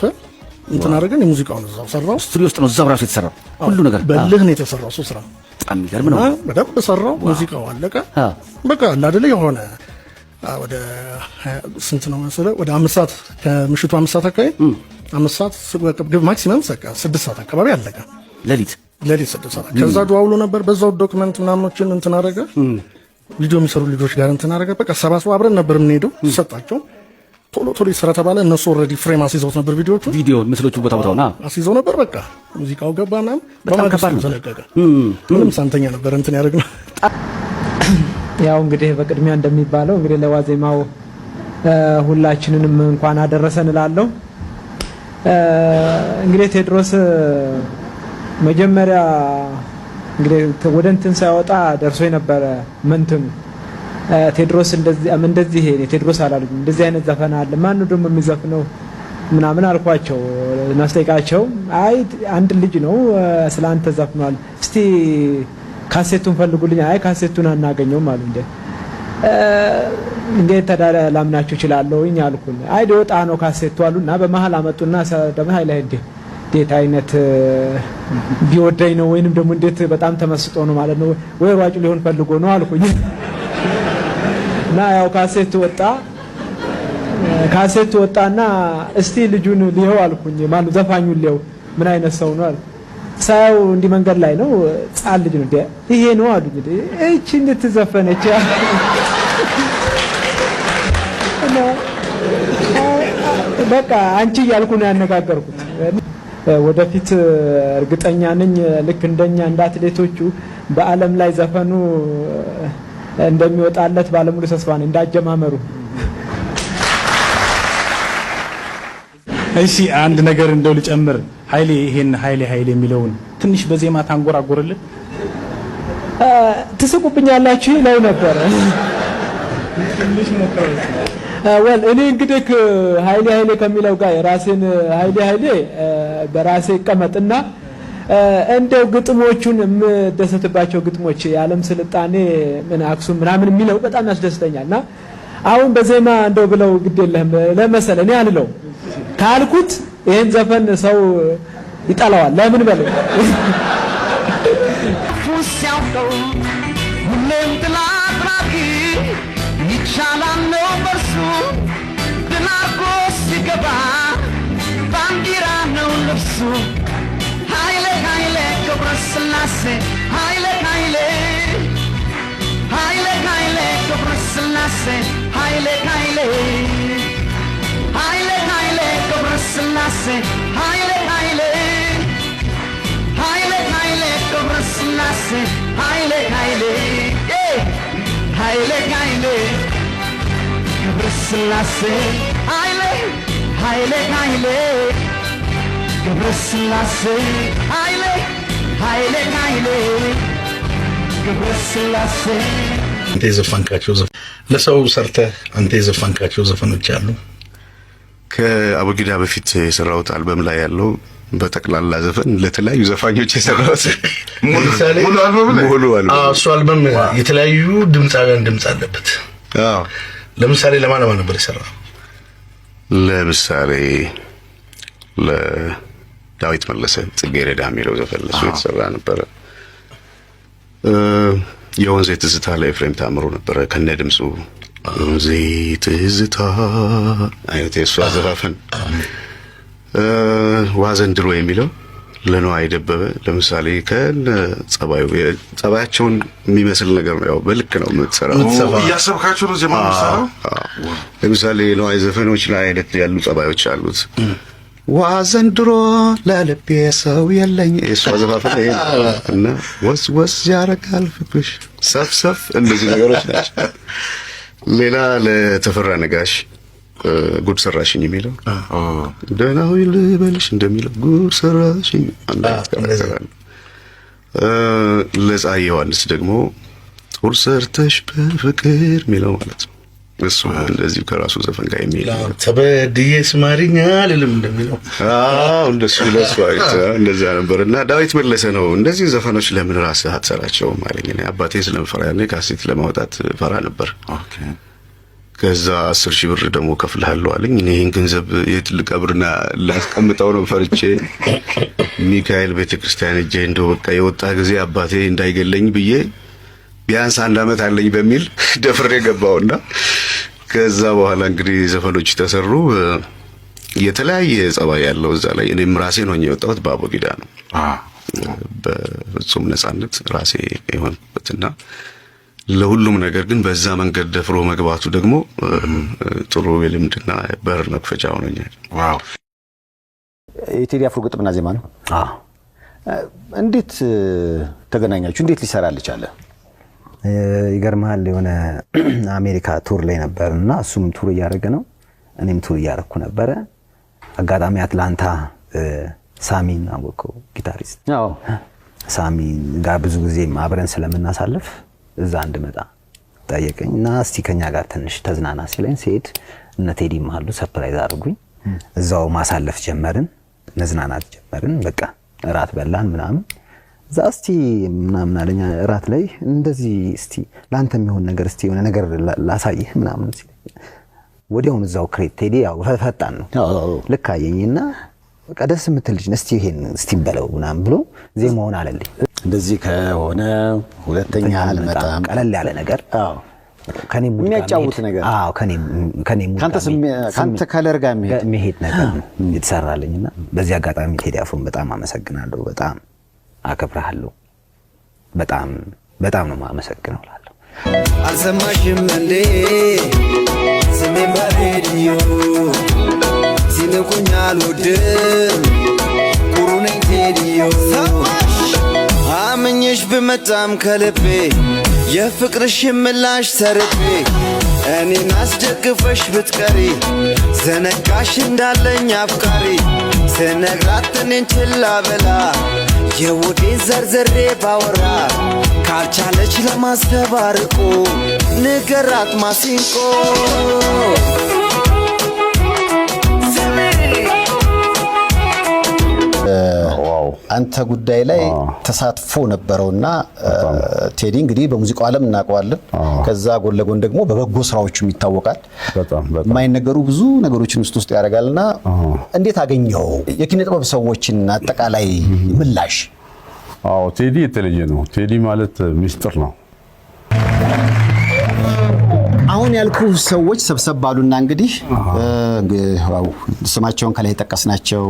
እንትን አደረገን። የሙዚቃውን እዛው ሰራው። ስቱዲዮ ውስጥ ነው እዛው ራሱ የተሰራው ሁሉ ነገር በልህ ነው የተሰራው። እሱ ስራ በጣም የሚገርም ነው። በደንብ ሰራው። ሙዚቃው አለቀ። በቃ አይደለ የሆነ ወደ ስንት ነው መሰለህ ወደ 5 ሰዓት ከምሽቱ 5 ሰዓት አካባቢ 5 ሰዓት ማክሲመም 6 ሰዓት አካባቢ አለቀ። ሌሊት 6 ሰዓት ከዛ ደዋውሎ ነበር። በዛው ዶክመንት ምናምኖችን እንትን አደረገ። ቪዲዮ የሚሰሩ ልጆች ጋር እንትን አደረገ። በቃ ሰባስበው አብረን ነበር የምንሄደው። ሰጣቸው ቶሎ ይሰራ ተባለ። እነሱ ኦልሬዲ ፍሬም አስይዘውት ነበር። ቪዲዮ ምስሎቹ ቦታውና አስይዘው ነበር። በቃ ሙዚቃው ገባና በማግስቱ ተለቀቀ። ምንም ሳንተኛ ነበር እንትን ያደረግነው። ያው እንግዲህ በቅድሚያ እንደሚባለው እንግዲህ ለዋዜማው ሁላችንንም እንኳን አደረሰን እላለሁ። እንግዲህ ቴድሮስ መጀመሪያ እንግዲህ ወደ እንትን ሳይወጣ ደርሶ የነበረ ምንትን ቴድሮስ እንደዚህ ቴድሮስ አላልኩም እንደዚህ አይነት ዘፈን አለ ማን ነው ደግሞ የሚዘፍነው ምናምን አልኳቸው። ናስጠይቃቸው አይ አንድ ልጅ ነው ስላንተ ዘፍኗል እስቲ ካሴቱን ፈልጉልኝ። አይ ካሴቱን አናገኘውም አሉ። እንዴት ተዳለ ላምናችሁ እችላለሁኝ አልኩኝ። አይ ደውጣ ነው ካሴቱ አሉና በመሃል አመጡና ደግሞ ኃይለ እንዴት አይነት ቢወደኝ ነው ወይንም ደግሞ እንዴት በጣም ተመስጦ ነው ማለት ነው ወይ ሯጭ ሊሆን ፈልጎ ነው አልኩኝ። እና ያው ካሴቱ ወጣና እስቲ ልጁን ሊየው አልኩኝ። ማሉ ዘፋኙን ሊየው ምን አይነት ሰው ነው አለ። ሳው እንዲ መንገድ ላይ ነው ጻል ልጅ ነው ይሄ ነው አሉኝ። እቺ እንድትዘፈነች በቃ አንቺ ያልኩ ነው ያነጋገርኩት። ወደፊት እርግጠኛ ነኝ ልክ እንደኛ እንደ አትሌቶቹ በአለም ላይ ዘፈኑ እንደሚወጣለት ባለሙሉ ተስፋ ነኝ እንዳጀማመሩ። እሺ አንድ ነገር እንደው ልጨምር። ኃይሌ ይሄን ኃይሌ የሚለውን ትንሽ በዜማ ታንጎራጎርልን። ትስቁብኛላችሁ ነው ነበር ትንሽ ሞከረ። እኔ እንግዲህ ኃይሌ ከሚለው ጋር የራሴን ኃይሌ በራሴ ቀመጥና እንደው ግጥሞቹን የምደሰትባቸው ግጥሞች የዓለም ስልጣኔ ምን አክሱም ምናምን የሚለው በጣም ያስደስተኛልና አሁን በዜማ እንደው ብለው ግድ የለህም ለመሰለ እኔ አልለው ካልኩት ይሄን ዘፈን ሰው ይጣላዋል። ለምን በለው ፉሲያው ሁሌም ጥላጥራቂ ይቻላል ነው በርሱ ድናርጎ ሲገባ ባንዲራ ነው ልብሱ ኃይሌ ገብረስላሴ ኃይሌ ገብረስላሴ ኃይሌ ገብረስላሴ ኃይሌ ኃይሌ ኃይሌ ገብረስላሴ ኃይሌ ኃይሌ ኃይሌ ገብረስላሴ ኃይሌ ኃይሌ ኃይሌ ገብረስላሴ አንተ የዘፈንካቸው ለሰው ሰርተህ አንተ የዘፈንካቸው ዘፈኖች አሉ? ከአቡጊዳ በፊት የሰራሁት አልበም ላይ ያለው በጠቅላላ ዘፈን ለተለያዩ ዘፋኞች የሰራሁት ሙሉ አልበም እሱ አልበም የተለያዩ ድምጻውያን ድምጽ አለበት። ለምሳሌ ለማን ነበር የሰራው? ለምሳሌ ለዳዊት መለሰ ጽጌረዳ የሚለው ዘፈን ለሱ የተሰራ ነበር። የወንዜ ትዝታ ለኤፍሬም ታምሩ ነበር ከነ ድምጹ ወንዜ ትዝታ አይነት የሱ አዘፋፈን። ዋዘንድሮ የሚለው ለነዋይ ደበበ ለምሳሌ ጸባያቸውን የሚመስል ነገር ነው። ያው በልክ ነው የምትሰራው እያሰብካቸው ነው ዜማ የምትሰራው። ለምሳሌ ነዋይ ዘፈኖች ላይ አይነት ያሉ ጸባዮች አሉት። ዋዘንድሮ ለልቤ ሰው የለኝ እሱ አዘፋፈን ይሄ እና ወስ ያረጋል ፍቅርሽ ሰፍሰፍ እንደዚህ ነገሮች ናቸው። ሌላ ለተፈራ ነጋሽ ጉድ ሰራሽኝ የሚለው ደህናው ልበልሽ እንደሚለው ጉድ ሰራሽኝ አንዳንድ ከመሰራን ለፀሐይ ዮሐንስ ደግሞ ጦር ሰርተሽ በፍቅር የሚለው ማለት ነው። እሱ እንደዚህ ከራሱ ዘፈን ጋር የሚለው ተበድዬ ስማሪኛ ልልም እንደሚለው እንደሱ ለሱ አይታ እንደዛ ነበርና ዳዊት መለሰ ነው እንደዚህ ዘፈኖች ለምን ራስህ አትሰራቸውም አለኝ። እኔ አባቴ ስለምፈራ ያኔ ካሴት ለማውጣት ፈራ ነበር። ከዛ 10,000 ብር ደግሞ ከፍልሃለሁ አለኝ። እኔ ይሄን ገንዘብ የትልቅ ቀብርና ላስቀምጠው ነው ፈርቼ ሚካኤል ቤተክርስቲያን እጄ እንደው በቃ የወጣ ጊዜ አባቴ እንዳይገለኝ ብዬ ቢያንስ 1 አመት አለኝ በሚል ደፍሬ ገባውና ከዛ በኋላ እንግዲህ ዘፈኖች ተሰሩ። የተለያየ ጸባይ ያለው እዛ ላይ እኔም ራሴ ነው የወጣሁት በአቡጊዳ ነው። በፍጹም ነፃነት ራሴ የሆንኩትና ለሁሉም ነገር ግን በዛ መንገድ ደፍሮ መግባቱ ደግሞ ጥሩ የልምድና በር መክፈቻ ሆነኛል። ዋው! የቴዲ አፍሮ ግጥምና ዜማ ነው። እንዴት ተገናኛችሁ? እንዴት ሊሰራልሽ አለ? ይገርማል። የሆነ አሜሪካ ቱር ላይ ነበርና እሱም ቱር እያደረገ ነው፣ እኔም ቱር እያደረኩ ነበረ። አጋጣሚ አትላንታ ሳሚን አወቀው ጊታሪስት። ሳሚ ጋር ብዙ ጊዜ አብረን ስለምናሳልፍ እዛ እንድመጣ ጠየቀኝና እስቲ ከኛ ጋር ትንሽ ተዝናና ሲለኝ ሲሄድ እነ ቴዲ መሀሉ ሰርፕራይዝ አድርጉኝ። እዛው ማሳለፍ ጀመርን፣ መዝናናት ጀመርን። በቃ እራት በላን ምናምን። እዛ እስቲ ምናምን አለኝ እራት ላይ እንደዚህ እስቲ ላንተ የሚሆን ነገር እስቲ የሆነ ነገር ላሳይህ ምናምን ሲል ወዲያውኑ እዛው ክሬት ቴዲ ያው ፈጣን ነው። ልክ አየኝና በቃ ደስ የምትል ልጅ እስቲ ይሄን እስቲ በለው ምናምን ብሎ ዜማውን አለልኝ። እንደዚህ ከሆነ ሁለተኛ አልመጣም ቀለል ያለ ነገር ከኔ ሙድ የሚያጫውት ነገር ከኔ ሙድ ካንተ ከለር ጋር የሚሄድ ነገር የተሰራልኝና በዚህ አጋጣሚ ቴዲ አፍሮን በጣም አመሰግናለሁ። በጣም አከብራለሁ። በጣም ነው ማመሰግነው እላለሁ። አልሰማሽም እንዴ ስሜ በሬዲዮ ሲልኩኝ አልወድም ኩሩ ነኝ ቴዲዮ አምኜሽ ብመጣም ከልቤ የፍቅርሽ ምላሽ ተርቤ እኔን አስደግፈሽ ብትቀሪ ዘነጋሽ እንዳለኝ አፍቃሪ ስነግራት እኔን ችላ በላ የውዴን ዘርዘሬ ባወራ ካልቻለች ለማስተባርቆ ንገራት ማሲንቆ አንተ ጉዳይ ላይ ተሳትፎ ነበረውና ቴዲ እንግዲህ በሙዚቃው ዓለም እናውቀዋለን። ከዛ ጎን ለጎን ደግሞ በበጎ ስራዎቹም ይታወቃል። የማይነገሩ ብዙ ነገሮችን ውስጥ ያደርጋልና እንዴት አገኘው የኪነ ጥበብ ሰዎችን አጠቃላይ ምላሽ? ቴዲ የተለየ ነው። ቴዲ ማለት ሚስጥር ነው። አሁን ያልኩ ሰዎች ሰብሰብ ባሉና እንግዲህ ስማቸውን ከላይ ተጠቀስናቸው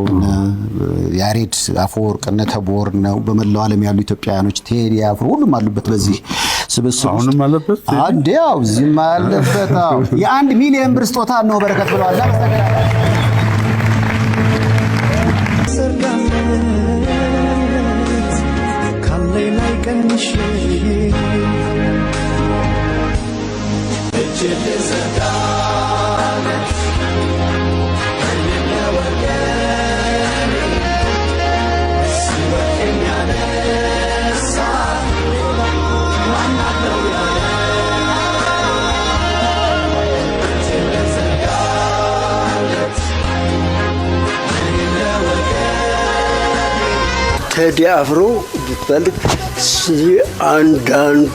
ያሬድ አፈወርቅ እነ ተቦር ነው በመላው ዓለም ያሉ ኢትዮጵያውያኖች ቴዲ አፍሮ ሁሉም አሉበት በዚህ ስብስብ። አሁንም አለበት አንዴ እዚህም አለበት። የ1 ሚሊዮን ብር ስጦታ ነው በረከት ብለዋል። ቴዲ አፍሮ ብትፈልግ አንዳንዱ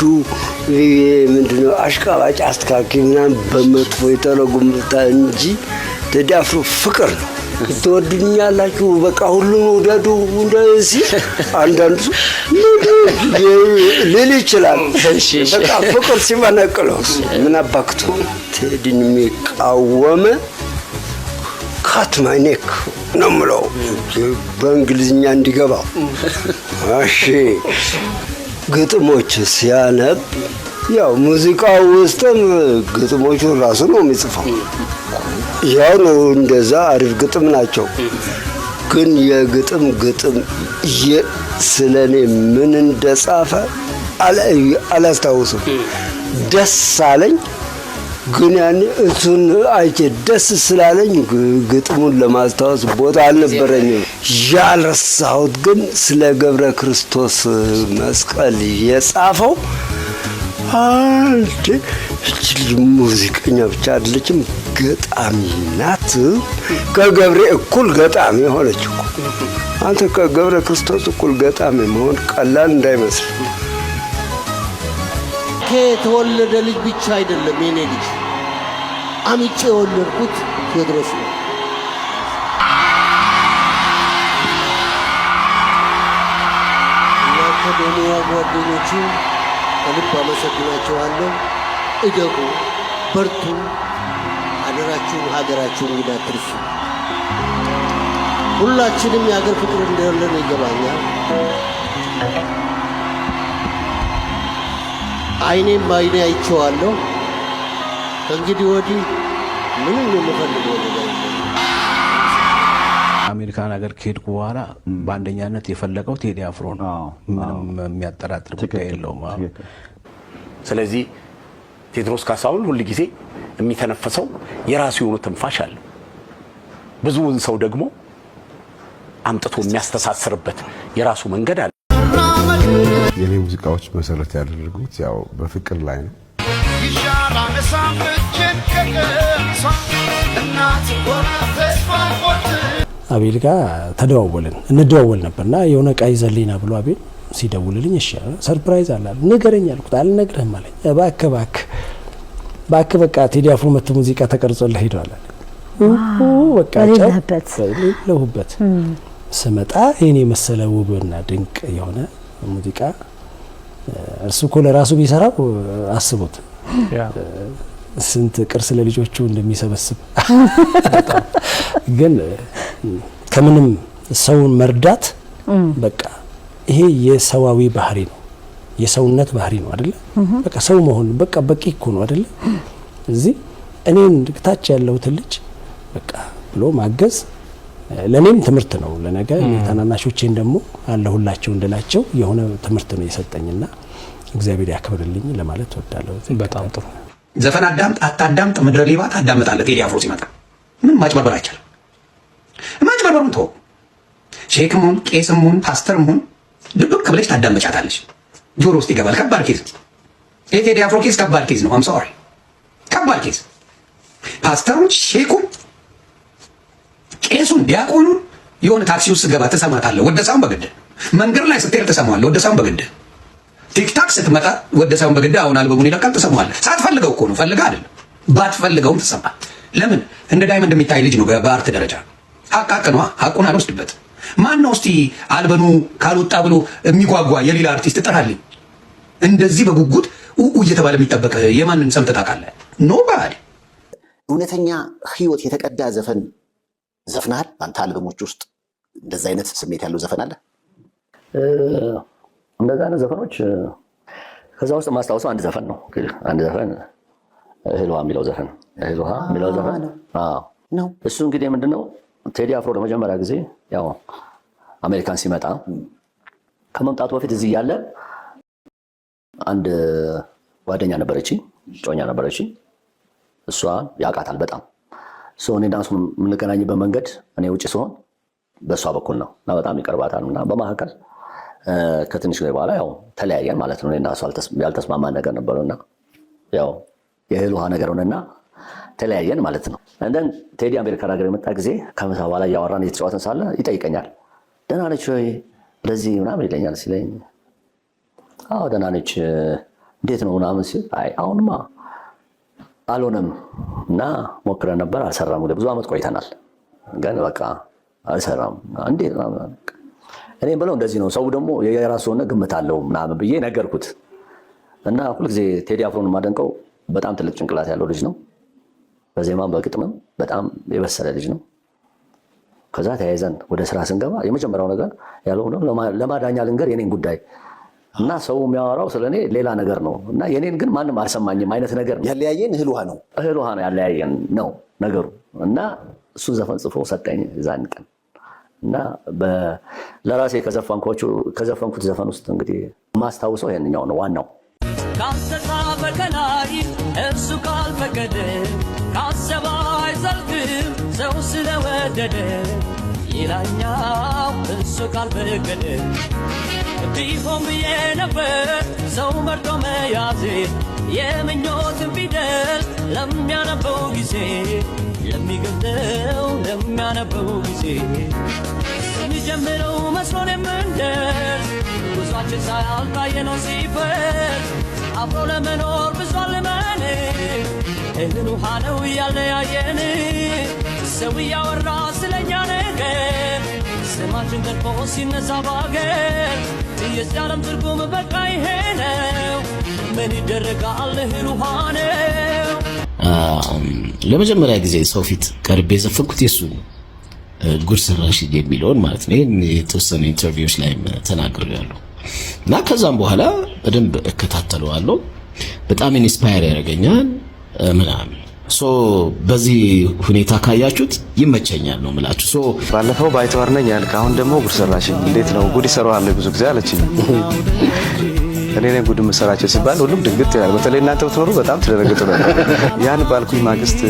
ምንድነው አሽቃባጭ አስተካኪ ምናምን በመጥፎ የተረጉምታል እንጂ ቴዲ አፍሮ ፍቅር ነው። ትወዱኛላችሁ በቃ ሁሉም ውደዱ እንደዚህ አንዳንዱ ሊል ይችላል። በቃ ፍቅር ሲመነቅለው ምን አባክቶ ቴዲን የሚቃወመ ካት ማይ ኔክ ነው የምለው በእንግሊዝኛ እንዲገባው። እሺ ግጥሞች ሲያነብ ያው ሙዚቃው ውስጥም ግጥሞቹ ራሱ ነው የሚጽፈው። ያው ነው እንደዛ አሪፍ ግጥም ናቸው። ግን የግጥም ስለኔ ምን እንደጻፈ አላስታውስም። ደስ አለኝ ግን ያኔ እሱን አይቼ ደስ ስላለኝ ግጥሙን ለማስታወስ ቦታ አልነበረኝም። ያልረሳሁት ግን ስለ ገብረ ክርስቶስ መስቀል የጻፈው አንድ ሙዚቀኛ ብቻ አይደለችም፣ ገጣሚ ናት። ከገብሬ እኩል ገጣሚ ሆነች እኮ። አንተ ከገብረ ክርስቶስ እኩል ገጣሚ መሆን ቀላል እንዳይመስል። የተወለደ ልጅ ብቻ አይደለም የኔ ልጅ፣ አምጬ የወለድኩት ቴዎድሮስ ነው። እናንተ በሙያ ጓደኞቹ ከልብ አመሰግናችኋለሁ። እደጉ፣ በርቱ፣ አደራችሁን ሀገራችሁን እንዳትርሱ። ሁላችንም የሀገር ፍቅር እንዳለን ይገባኛል። አይኔም በአይኔ አይቼዋለሁ። ከእንግዲህ ወዲህ ምንም የምፈልገው ነገር አሜሪካን ሀገር ከሄድኩ በኋላ በአንደኛነት የፈለገው ቴዲ አፍሮ ነው። ምንም የሚያጠራጥር ጉዳይ የለውም። ስለዚህ ቴዎድሮስ ካሳሁን ሁል ጊዜ የሚተነፈሰው የራሱ የሆነ ትንፋሽ አለ። ብዙውን ሰው ደግሞ አምጥቶ የሚያስተሳስርበት የራሱ መንገድ አለ። የኔ ሙዚቃዎች መሰረት ያደረጉት ያው በፍቅር ላይ ነው። አቤል ጋር ተደዋወልን፣ እንደዋወል ነበርና የሆነ ዕቃ ይዘልኝና ብሎ አቤል ሲደውልልኝ እሺ ሰርፕራይዝ አለ ንገረኝ አልኩት። አልነግርህም አለኝ። እባክህ በቃ ቴዲ አፍሮ መጥቶ ሙዚቃ ተቀርጾልህ ሄዷል አለ። በቃ ለሁበት ስመጣ የኔ መሰለ ውብና ድንቅ የሆነ ሙዚቃ እርሱ እኮ ለራሱ ቢሰራው አስቡት ስንት ቅርስ ለልጆቹ እንደሚሰበስብ። ግን ከምንም ሰውን መርዳት በቃ ይሄ የሰዋዊ ባህሪ ነው፣ የሰውነት ባህሪ ነው አይደለ? በቃ ሰው መሆን በቃ በቂ እኮ ነው አይደለ? እዚህ እኔን ታች ያለሁት ልጅ በቃ ብሎ ማገዝ ለኔም ትምህርት ነው። ለነገ ታናናሾቼን ደግሞ አለሁላቸው እንደላቸው የሆነ ትምህርት ነው የሰጠኝና እግዚአብሔር ያክብርልኝ ለማለት ወዳለሁ። በጣም ጥሩ ዘፈን አዳምጥ አታዳምጥ ምድረ ሌባ ታዳምጣለህ። ቴዲ አፍሮ ሲመጣ ምን ማጭበርበር አይቻልም። ማጭበርበሩን ተው። ሼክም ሁን ቄስም ሁን ፓስተርም ሁን ድብቅ ብለሽ ታዳምጫታለሽ። ጆሮ ውስጥ ይገባል። ከባድ ኬዝ የቴዲ አፍሮ ኬዝ ከባድ ኬዝ ነው። አም ሶሪ ከባድ ኬዝ። ፓስተሩን ሼኩን ቄሱን ዲያቆኑን የሆነ ታክሲ ውስጥ ገባ ትሰማታለህ። ወደ ሳውን በግድ መንገድ ላይ ስትሄድ ትሰማዋለህ። ወደ ሳውን በግድ ቲክታክ ስትመጣ ወደ ሳውን በግድ አሁን አልበሙን ይለቃል ትሰማዋለህ። ሳትፈልገው እኮ ነው፣ ፈልገህ አይደለም። ባትፈልገውም ትሰማል። ለምን እንደ ዳይመንድ የሚታይ ልጅ ነው በአርት ደረጃ። ሀቃቅኗ ሀቁን አልወስድበት። ማን ነው እስቲ አልበሙ ካልወጣ ብሎ የሚጓጓ የሌላ አርቲስት ጥራልኝ። እንደዚህ በጉጉት እየተባለ የሚጠበቅ የማንን ሰምተህ ታውቃለህ? ኖባዲ። እውነተኛ ህይወት የተቀዳ ዘፈን ዘፍናል። አንተ አልበሞች ውስጥ እንደዛ አይነት ስሜት ያለው ዘፈን አለ? እንደዛ አይነት ዘፈኖች ከዛ ውስጥ ማስታወሰው አንድ ዘፈን ነው። አንድ ዘፈን እህል ውሃ የሚለው ዘፈን ነው። እሱ እንግዲህ ምንድነው ቴዲ አፍሮ ለመጀመሪያ ጊዜ ያው አሜሪካን ሲመጣ ከመምጣቱ በፊት እዚህ እያለ አንድ ጓደኛ ነበረች፣ ጮኛ ነበረች። እሷ ያውቃታል በጣም እኔና እሱ የምንገናኝበት መንገድ እኔ ውጭ ሲሆን በእሷ በኩል ነው እና በጣም ይቀርባታል እና በመካከል ከትንሽ ጊዜ በኋላ ያው ተለያየን ማለት ነው። እኔና እሱ ያልተስማማን ነገር ነበረውና ያው የእህል ውሃ ነገር ሆነና ተለያየን ማለት ነው። እንደን ቴዲ አሜሪካ ሀገር የመጣ ጊዜ ከምሳ በኋላ እያወራን እየተጫወትን ሳለ ይጠይቀኛል፣ ደህና ነች ወይ ለዚህ ምናምን ይለኛል ሲለኝ አዎ ደህና ነች እንዴት ነው ምናምን ሲል አይ አሁንማ አልሆነም እና ሞክረን ነበር አልሰራም ብዙ አመት ቆይተናል ግን በቃ አልሰራም እንዴት ነው እኔ ብለው እንደዚህ ነው ሰው ደግሞ የራሱ ሆነ ግምት አለው ምናምን ብዬ ነገርኩት እና ሁልጊዜ ቴዲ አፍሮን ማደንቀው በጣም ትልቅ ጭንቅላት ያለው ልጅ ነው በዜማም በግጥምም በጣም የበሰለ ልጅ ነው ከዛ ተያይዘን ወደ ስራ ስንገባ የመጀመሪያው ነገር ያለው ነው ለማዳኛ ልንገር የኔን ጉዳይ እና ሰው የሚያወራው ስለኔ ሌላ ነገር ነው እና የኔን ግን ማንም አልሰማኝም አይነት ነገር ነው ያለያየን እህል ውሃ ነው ያለያየን ነው ነገሩ እና እሱ ዘፈን ጽፎ ሰጠኝ ዛን ቀን እና ለራሴ ከዘፈንኩት ዘፈን ውስጥ እንግዲህ ማስታውሰው ይሄንኛው ነው ዋናው ካሰጻፈ ከላይ እሱ ካልፈቀደ ካሰባ አይዘልቅም ሰው ስለወደደ ይላኛው እሱ ካልፈቀደ ቢሆን ብዬ ነበር ሰው መርጦ መያዜ የምኞትን ፊደል ለሚያነበው ጊዜ ለሚገልጠው ለሚያነበው ጊዜ ስንጀምረው መስሎን የምንደርስ ጉዟችን ሳያልቃየነው ሲፈር አብሮ ለመኖር ብዙ አልመን እህል ውሃ ነው ያለያየን ሰው እያወራ ስለኛ ነገር ስማችን ተርፎ ሲነሳ ባገር የዚህ ዓለም ትርጉም በቃ ይሄ ነው ምን ይደረጋል እህል ውሃ ነው ለመጀመሪያ ጊዜ ሰው ፊት ቀርቤ የዘፈንኩት የሱ ጉድ ሰራሽ የሚለውን ማለት ነው ይሄን የተወሰኑ ኢንተርቪዎች ላይ ተናግሬያለሁ እና ከዛም በኋላ በደንብ እከታተለዋለሁ በጣም ኢንስፓየር ያደርገኛል ምናምን በዚህ ሁኔታ ካያችሁት ይመቸኛል ነው የምላችሁ ባለፈው ባይተዋር ነኝ ያልክ አሁን ደግሞ ጉድ ሰራሽ እንዴት ነው ጉድ ይሰራዋል ብዙ ጊዜ አለችኝ እኔ ነኝ ጉድ መሰራቸው ሲባል ሁሉም ድንግጥ ይላል በተለይ እናንተ ብትኖሩ በጣም ትደነግጡ ነበር ያን ባልኩኝ ማግስት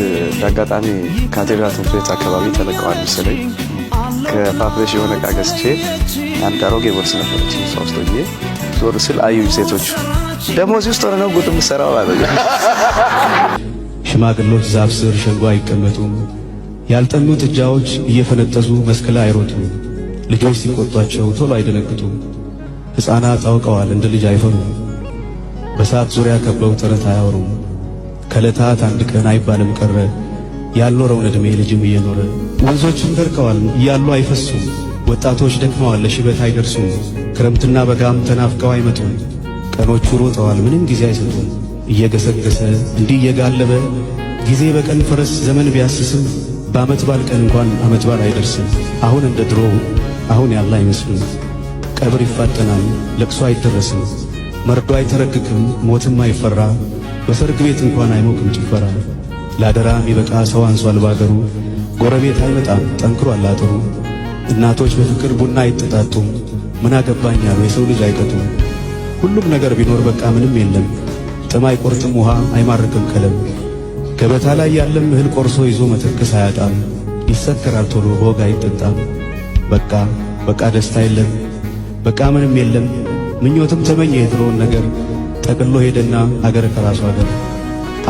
አጋጣሚ ካቴድራል ትምህርት ቤት አካባቢ ተለቀዋል መሰለኝ ከፓፕሬሽ የሆነ ዕቃ ገዝቼ አንድ አሮጌ ቦርስ ነበረች ሶስት ሆኜ ዞር ስል አዩኝ ሴቶች ደግሞ እዚህ ውስጥ ሆነው ጉድ መሰራው አለ ሽማግሎች ዛፍ ስር ሸንጎ አይቀመጡም ያልጠኑ ጥጃዎች እየፈነጠዙ መስክ ላይ አይሮጡም ልጆች ሲቆጧቸው ቶሎ አይደነግጡም ሕፃናት አውቀዋል እንደ ልጅ አይፈሩም በሳት ዙሪያ ከበው ተረት አያወሩም ከዕለታት አንድ ቀን አይባልም ቀረ ያልኖረውን ዕድሜ ልጅም እየኖረ ወንዞችም ደርቀዋል እያሉ አይፈሱም ወጣቶች ደክመዋል ለሽበት አይደርሱም ክረምትና በጋም ተናፍቀው አይመጡም ቀኖቹ ሮጠዋል ምንም ጊዜ አይሰጡም እየገሰገሰ እንዲህ እየጋለበ ጊዜ በቀን ፈረስ ዘመን ቢያስስም በዓመት ባል ቀን እንኳን ዓመት ባል አይደርስም አሁን እንደ ድሮ አሁን ያለ አይመስልም ቀብር ይፋጠናል ለቅሶ አይደረስም መርዶ አይተረክክም ሞትም አይፈራ በሰርግ ቤት እንኳን አይሞቅም ጭፈራ ላደራ የሚበቃ ሰው አንሷል ባገሩ ጎረቤት አይመጣም ጠንክሯል አጥሩ እናቶች በፍቅር ቡና አይጠጣጡም ምን አገባኛሉ የሰው ልጅ አይቀጡም ሁሉም ነገር ቢኖር በቃ ምንም የለም ጥም አይቆርጥም ውሃ አይማርክም ከለም ገበታ ላይ ያለም እህል ቆርሶ ይዞ መተከስ አያጣም ይሰከራል ቶሎ በወግ አይጠጣም በቃ ደስታ የለም በቃ ምንም የለም ምኞትም ተመኘ የድሮውን ነገር ጠቅሎ ሄደና አገር ከራሱ አገር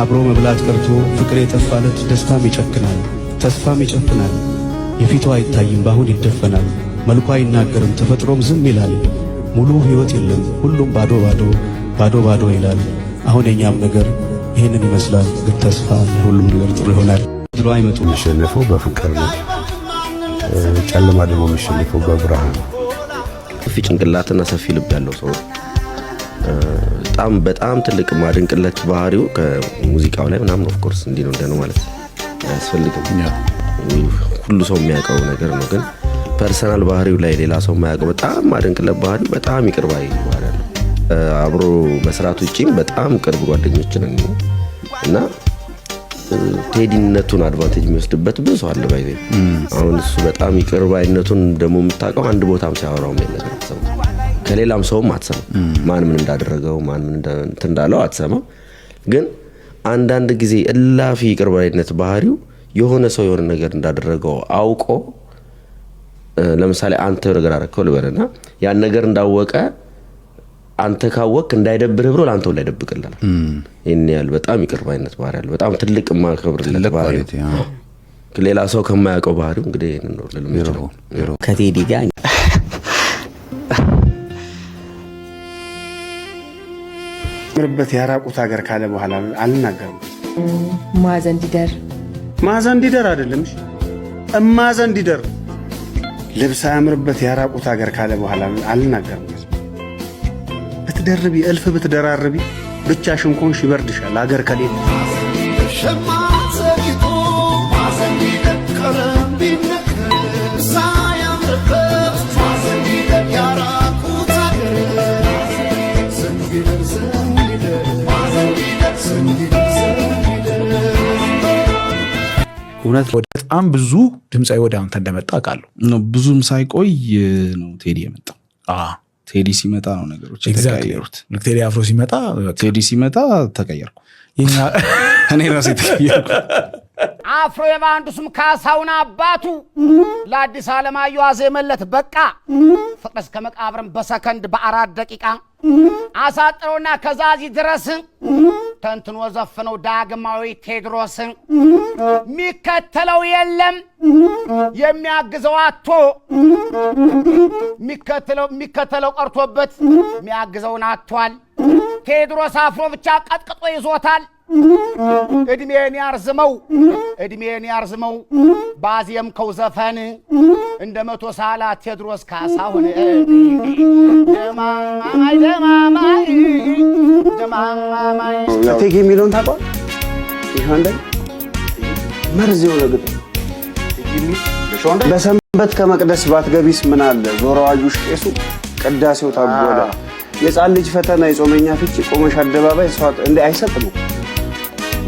አብሮ መብላት ቀርቶ ፍቅር የጠፋለት ደስታም ይጨክናል ተስፋም ይጨፍናል የፊቱ አይታይም ባሁን ይደፈናል መልኩ አይናገርም ተፈጥሮም ዝም ይላል ሙሉ ሕይወት የለም ሁሉም ባዶ ይላል አሁን የኛም ነገር ይሄንን ይመስላል ግን ተስፋ ሁሉም ነገር ጥሩ ይሆናል ድሮ አይመጡ የሚሸነፈው በፍቅር ነው ጨለማ ደግሞ የሚሸነፈው በብርሃን ሰፊ ጭንቅላትና ሰፊ ልብ ያለው ሰው በጣም ትልቅ ማድንቅለት ባህሪው ከሙዚቃው ላይ ምናምን ኦፍ ኮርስ እንዲህ ነው እንደነው ማለት አያስፈልግም ሁሉ ሰው የሚያውቀው ነገር ነው ግን ፐርሰናል ባህሪው ላይ ሌላ ሰው የማያውቀው በጣም ማድንቅለት ባህሪው በጣም ይቅርባይ ባህሪው አብሮ መስራት ውጪም በጣም ቅርብ ጓደኞች ነን እና ቴዲነቱን አድቫንቴጅ የሚወስድበት ብዙ አለ ባይዘ አሁን እሱ በጣም ይቅርባይነቱን ደግሞ የምታውቀው አንድ ቦታም ሲያወራው ምን ነገር አትሰማ ከሌላም ሰውም አትሰማ ማን ምን እንዳደረገው ማን ምን እንዳለው አትሰማ ግን አንዳንድ ጊዜ እላፊ ይቅርባይነት ባህሪው የሆነ ሰው የሆነ ነገር እንዳደረገው አውቆ ለምሳሌ አንተ ነገር አረከው ልበልና ያን ነገር እንዳወቀ አንተ ካወቅ እንዳይደብርህ ብሎ ላንተው ላይ ደብቅልናል ይሄን ያህል በጣም ይቅርባይነት ባህሪ ያለው በጣም ትልቅ ማከብርለት ባህሪ ሌላ ሰው ከማያውቀው ባህሪው እንግዲህ ይሄን ነው ለልምጭ ከቴዲ ጋር ምርበት ያራቁት ሀገር ካለ በኋላ አልናገርም። ማዘን እንዲደር አይደለም እሺ እማዘን እንዲደር ልብስ አያምርበት ያራቁት ሀገር ካለ በኋላ አልናገርም። ብትደርቢ እልፍ ብትደራርቢ ብቻሽን ኮንሽ ይበርድሻል ሀገር ከሌለ እውነት በጣም ብዙ ድምፃዊ ወደ አንተ እንደመጣ አውቃለሁ። ብዙም ሳይቆይ ነው ቴዲ የመጣው። ቴዲ ሲመጣ ነው ነገሮች የተቀየሩት። ቴዲ አፍሮ ሲመጣ ተቀየርኩ። እኔ ራሴ ተቀየርኩ። አፍሮ የባንዱ ስም ካሳውን አባቱ ለአዲስ ዓለማየሁ አዜመለት በቃ ፍቅር እስከ መቃብርን በሰከንድ በ4 ደቂቃ አሳጥሮና ከዛዚ ድረስ ተንትኖ ዘፈነው ዳግማዊ ቴድሮስ ሚከተለው የለም የሚያግዘው አጥቶ ሚከተለው ቀርቶበት የሚያግዘውን አጥቷል። ቴድሮስ አፍሮ ብቻ ቀጥቅጦ ይዞታል። እድሜን ያርዝመው ባዜምከው ዘፈን እንደ 100 ሳላ ቴድሮስ ካሳሁን ደማማይ እቴጌ የሚለውን ታውቀዋል? ይሄ አንደ መርዝ የሆነ ግጥም በሰንበት ከመቅደስ ባትገቢስ ምን አለ ዞሮ አዩሽ ቄሱ ቅዳሴው ታጎለ የጻን ልጅ ፈተና የጾመኛ ፍቺ ቆመሽ አደባባይ ሰዋት እንደ አይሰጥም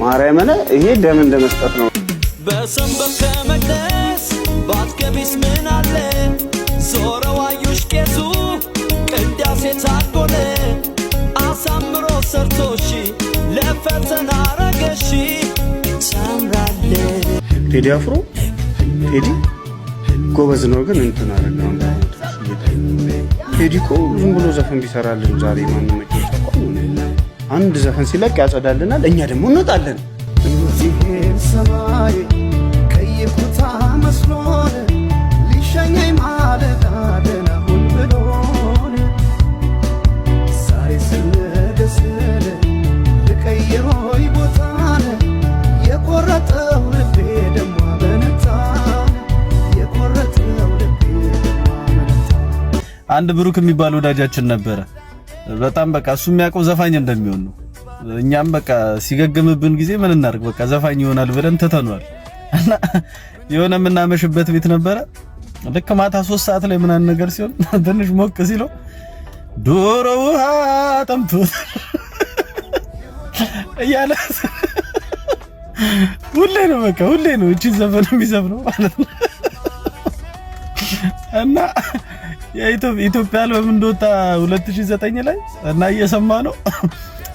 ማርያምን ይሄ ደም እንደመስጠት ነው። በሰንበት ከመቅደስ ባትገቢስ ምን አለ ዞሮ አዩሽ ቄሱ ቅዳሴ ታጎለ አሳምሮ ሰርቶሽ ለፈተና ረገሽ ታምራለ። ቴዲ አፍሮ ቴዲ ጎበዝ ነው ግን እንትን አረጋው ቴዲ እኮ ዝም ብሎ ዘፈን ቢሰራልን ዛሬ ማንም መጫወቻ ቆም አንድ ዘፈን ሲለቅ ያጸዳልናል፣ እኛ ደግሞ እንወጣለን። እዚህ ሰማይ ከይኩታ መስሎን ሊሸኘኝ ማለዳ ደህና ሁን ብሎን ዛሬ ስንደስል ልቀይሮይ ቦታን የቆረጠው ልቤ ደሞ አመነታን የቆረጠው ልቤ ደሞ አመነታን። አንድ ብሩክ የሚባል ወዳጃችን ነበረ። በጣም በቃ እሱ የሚያውቀው ዘፋኝ እንደሚሆን ነው። እኛም በቃ ሲገግምብን ጊዜ ምን እናርግ በቃ ዘፋኝ ይሆናል ብለን ተተኗል። እና የሆነ የምናመሽበት ቤት ነበረ። ልክ ማታ 3 ሰዓት ላይ ምናምን ነገር ሲሆን ትንሽ ሞቅ ሲለው ዶሮ ውሃ ጠምቶት እያለ ሁሌ ነው እቺ ዘፈን የሚዘፍነው ማለት ነው። እና የኢትዮጵያ አልበም እንደወጣ 2009 ላይ እና እየሰማ ነው።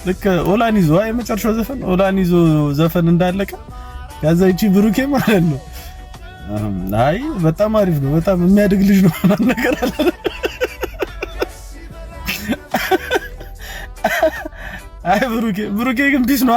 ልክ ኦላን ይዞ የመጨረሻው ዘፈን ኦላን ይዞ ዘፈን እንዳለቀ ከዛ እቺ ብሩኬ ማለት ነው አይ በጣም አሪፍ ነው በጣም የሚያድግ ልጅ ነው ነገር አለ። አይ ብሩኬ ግን ቢስ ነው